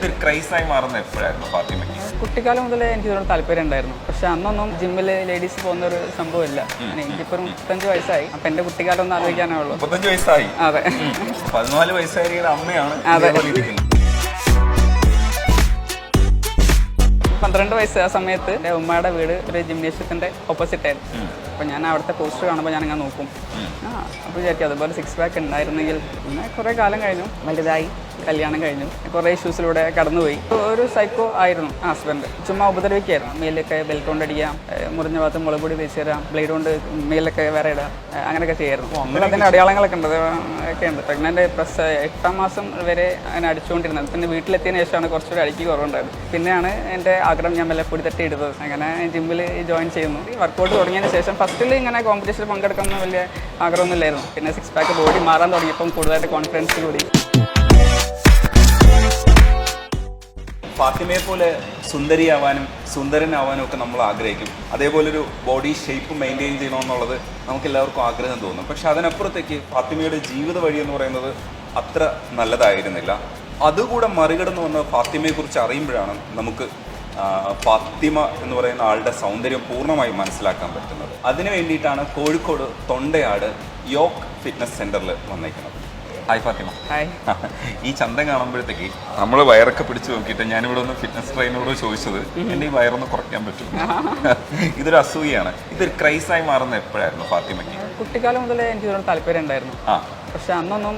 ഇതൊരു ക്രൈസായി മാറുന്ന എപ്പോഴായിരുന്നു ഫാത്തിമയ്ക്ക്? കുട്ടിക്കാലം മുതലേ എനിക്ക് ഇതിനോട് താല്പര്യം ഉണ്ടായിരുന്നു. പക്ഷെ അന്നൊന്നും ജിമ്മിൽ ലേഡീസ് പോകുന്ന ഒരു സംഭവമില്ല. എനിക്കിപ്പോൾ 35 വയസ്സായി. അപ്പൊ എന്റെ കുട്ടിക്കാലം ഒന്ന് ആലോചിക്കാനേ ഉള്ളൂ. 35 വയസ്സായി? അതെ. 14 വയസ്സായ അമ്മയാണ്. അതെ. 12 വയസ്സ് ആ സമയത്ത് എൻ്റെ ഉമ്മയുടെ വീട് ഒരു ജിംനേഷ്യത്തിൻ്റെ ഓപ്പോസിറ്റ് ആയിരുന്നു. അപ്പോൾ ഞാൻ അവിടുത്തെ പോസ്റ്റർ കാണുമ്പോൾ ഞാനിങ്ങനെ നോക്കും. അപ്പോൾ വിചാരിക്കും അതുപോലെ 6 പാക്ക് ഉണ്ടായിരുന്നെങ്കിൽ. പിന്നെ കുറേ കാലം കഴിഞ്ഞു, വലുതായി, കല്യാണം കഴിഞ്ഞു, കുറേ ഇഷ്യൂസിലൂടെ കടന്നുപോയി. ഒരു സൈക്കോ ആയിരുന്നു ഹസ്ബൻഡ്. ചുമ്മാ ഉപദ്രവിക്കായിരുന്നു. മേലൊക്കെ ബെൽറ്റ് കൊണ്ട് അടിക്കാം, മുറിഞ്ഞ ഭാഗത്ത് മുളക് പൊടി തേച്ച് തരാം, ബ്ലേഡ് കൊണ്ട് മേലൊക്കെ വേറെ ഇടാം, അങ്ങനെയൊക്കെ ചെയ്യായിരുന്നു. അപ്പോൾ അതിൻ്റെ അടയാളങ്ങളൊക്കെ ഉണ്ട്, ഒക്കെ ഉണ്ട്. പ്രഗ്നൻ്റ് 8ാം മാസം വരെ അങ്ങനെ അടിച്ചുകൊണ്ടിരുന്നത്. പിന്നെ വീട്ടിലെത്തിയതിന് ശേഷമാണ് കുറച്ചുകൂടി അടിക്ക് കുറവുണ്ടായത്. പിന്നെയാണ് എൻ്റെ ആഗ്രഹം ഞാൻ മെല്ലെ പൊടി തട്ടി ഇടുന്നത്. അങ്ങനെ ജിമ്മിൽ ജോയിൻ ചെയ്യുന്നു. ഈ വർക്കൗട്ട് തുടങ്ങിയതിന് ശേഷം ഫസ്റ്റിൽ ഇങ്ങനെ കോമ്പറ്റീഷനിൽ പങ്കെടുക്കുന്ന വലിയ ആഗ്രഹമൊന്നുമില്ലായിരുന്നു. പിന്നെ 6 പാക്ക് ബോഡി മാറാൻ തുടങ്ങിയപ്പം കൂടുതലായിട്ട് കോൺഫിഡൻസ് കൂടി. ഫാത്തിമയെ പോലെ സുന്ദരിയാവാനും സുന്ദരനാവാനും ഒക്കെ നമ്മൾ ആഗ്രഹിക്കും. അതേപോലൊരു ബോഡി ഷേപ്പ് മെയിൻറ്റെയിൻ ചെയ്യണമെന്നുള്ളത് നമുക്ക് എല്ലാവർക്കും ആഗ്രഹം തോന്നും. പക്ഷെ അതിനപ്പുറത്തേക്ക് ഫാത്തിമയുടെ ജീവിത വഴി എന്ന് പറയുന്നത് അത്ര നല്ലതായിരുന്നില്ല. അതുകൂടെ മറികടന്നു വന്ന ഫാത്തിമയെക്കുറിച്ച് അറിയുമ്പോഴാണ് നമുക്ക് ഫാത്തിമ എന്ന് പറയുന്ന ആളുടെ സൗന്ദര്യം പൂർണ്ണമായും മനസ്സിലാക്കാൻ പറ്റുന്നത്. അതിനു വേണ്ടിയിട്ടാണ് കോഴിക്കോട് തൊണ്ടയാട് യോക്ക് ഫിറ്റ്നസ് സെൻ്ററിൽ വന്നേക്കുന്നത്. ഹായ് ഫാത്തിമ. ഹായ്. ഈ ചന്തം കാണുമ്പോഴത്തേക്ക് നമ്മൾ വയറൊക്കെ പിടിച്ചു നോക്കിയിട്ട് ഞാനിവിടെ ഒന്ന് ഫിറ്റ്നസ് ട്രെയിനറോട് ചോദിച്ചത് എൻ്റെ ഈ വയറൊന്ന് കുറയ്ക്കാൻ പറ്റും. ഇതൊരു അസൂയാണ്. ഇതൊരു ക്രൈസായി മാറുന്ന എപ്പോഴായിരുന്നു ഫാത്തിമയ്ക്ക്? കുട്ടിക്കാലം മുതലേ എനിക്ക് ഇതിനോട് താല്പര്യം ഉണ്ടായിരുന്നു. പക്ഷെ അന്നൊന്നും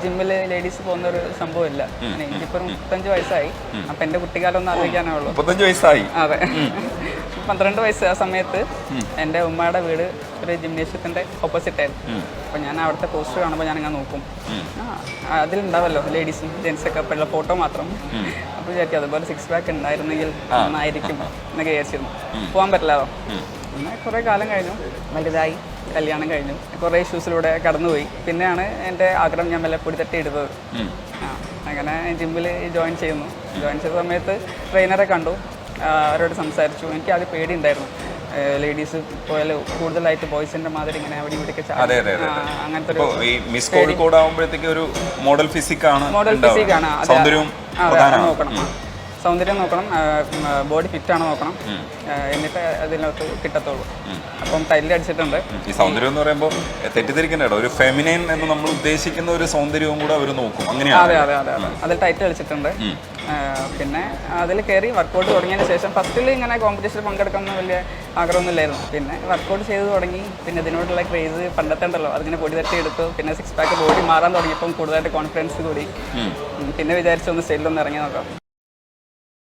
ജിമ്മിൽ ലേഡീസ് പോകുന്ന ഒരു സംഭവമില്ല. എനിക്കിപ്പോൾ 35 വയസ്സായി. അപ്പൊ എന്റെ കുട്ടിക്കാലം ഒന്ന് ആലോചിക്കാനേ ഉള്ളൂ. 35 വയസ്സായി? അതെ. 12 വയസ്സ് ആ സമയത്ത് എൻ്റെ ഉമ്മയുടെ വീട് ഒരു ജിംനേഷ്യത്തിൻ്റെ ഓപ്പോസിറ്റ് ആയിരുന്നു. അപ്പോൾ ഞാൻ അവിടുത്തെ പോസ്റ്റർ കാണുമ്പോൾ ഞാനിങ്ങനെ നോക്കും. അതിലുണ്ടാവല്ലോ ലേഡീസും ജെൻസൊക്കെ ഉള്ള ഫോട്ടോ മാത്രം. അപ്പോൾ വിചാരിക്കും അതുപോലെ 6 പാക്ക് ഉണ്ടായിരുന്നെങ്കിൽ നന്നായിരിക്കും എന്നൊക്കെ വിചാരിച്ചിരുന്നു. പോകാൻ പറ്റില്ലാതോ. പിന്നെ കുറേ കാലം കഴിഞ്ഞു, വലുതായി, കല്യാണം കഴിഞ്ഞു, കുറേ ഇഷ്യൂസിലൂടെ കടന്നുപോയി. പിന്നെയാണ് എൻ്റെ ആഗ്രഹം ഞാൻ മെല്ലെ പൊടി തട്ടി ഇടുന്നത്. അങ്ങനെ ജിമ്മിൽ ജോയിൻ ചെയ്യുന്നു. ജോയിൻ ചെയ്ത സമയത്ത് ട്രെയിനറെ കണ്ടു, അവരോട് സംസാരിച്ചു. എനിക്ക് ആദ്യം പേടി ഉണ്ടായിരുന്നു. ലേഡീസ് പോയാൽ കൂടുതലായിട്ട് ബോയ്സിന്റെ മാതിരി ഇങ്ങനെ അവിടെ ഇവിടെയൊക്കെ അങ്ങനത്തെ ഒരു മോഡൽ ഫിസിക്കാണ്. നോക്കണം, സൗന്ദര്യം നോക്കണം, ബോഡി ഫിറ്റാണ് നോക്കണം, എന്നിട്ട് അതിനകത്ത് കിട്ടത്തുള്ളൂ. അപ്പം ടൈറ്റിൽ അടിച്ചിട്ടുണ്ട്. ഈ സൗന്ദര്യം എന്ന് പറയുമ്പോൾ തെറ്റിദ്ധരിക്കണ്ട, ഒരു ഫെമിനൈൻ എന്ന് നമ്മൾ ഉദ്ദേശിക്കുന്ന ഒരു സൗന്ദര്യവും കൂടെ അവർ നോക്കും. അങ്ങനെയാണ്. അതെ അതെ അതെ അതെ. അതിൽ ടൈറ്റിൽ അടിച്ചിട്ടുണ്ട്. പിന്നെ അതിൽ കയറി വർക്കൗട്ട് തുടങ്ങിയതിന് ശേഷം ഫസ്റ്റിൽ ഇങ്ങനെ കോമ്പറ്റീഷനിൽ പങ്കെടുക്കുന്ന വലിയ ആഗ്രഹമൊന്നുമില്ലായിരുന്നു. പിന്നെ വർക്കൗട്ട് ചെയ്ത് തുടങ്ങി. പിന്നെ ഇതിനോടുള്ള ക്രേസ് പണ്ടത്തെ ഉണ്ടല്ലോ, അതിങ്ങനെ പൊടി തട്ടി എടുത്തു. പിന്നെ 6 പാക്ക് ബോഡി മാറാൻ തുടങ്ങിയപ്പം കൂടുതലായിട്ട് കോൺഫിഡൻസ് കൂടി. പിന്നെ വിചാരിച്ചു ഒന്ന് സ്റ്റൈലിലൊന്ന് ഇറങ്ങി നോക്കാം.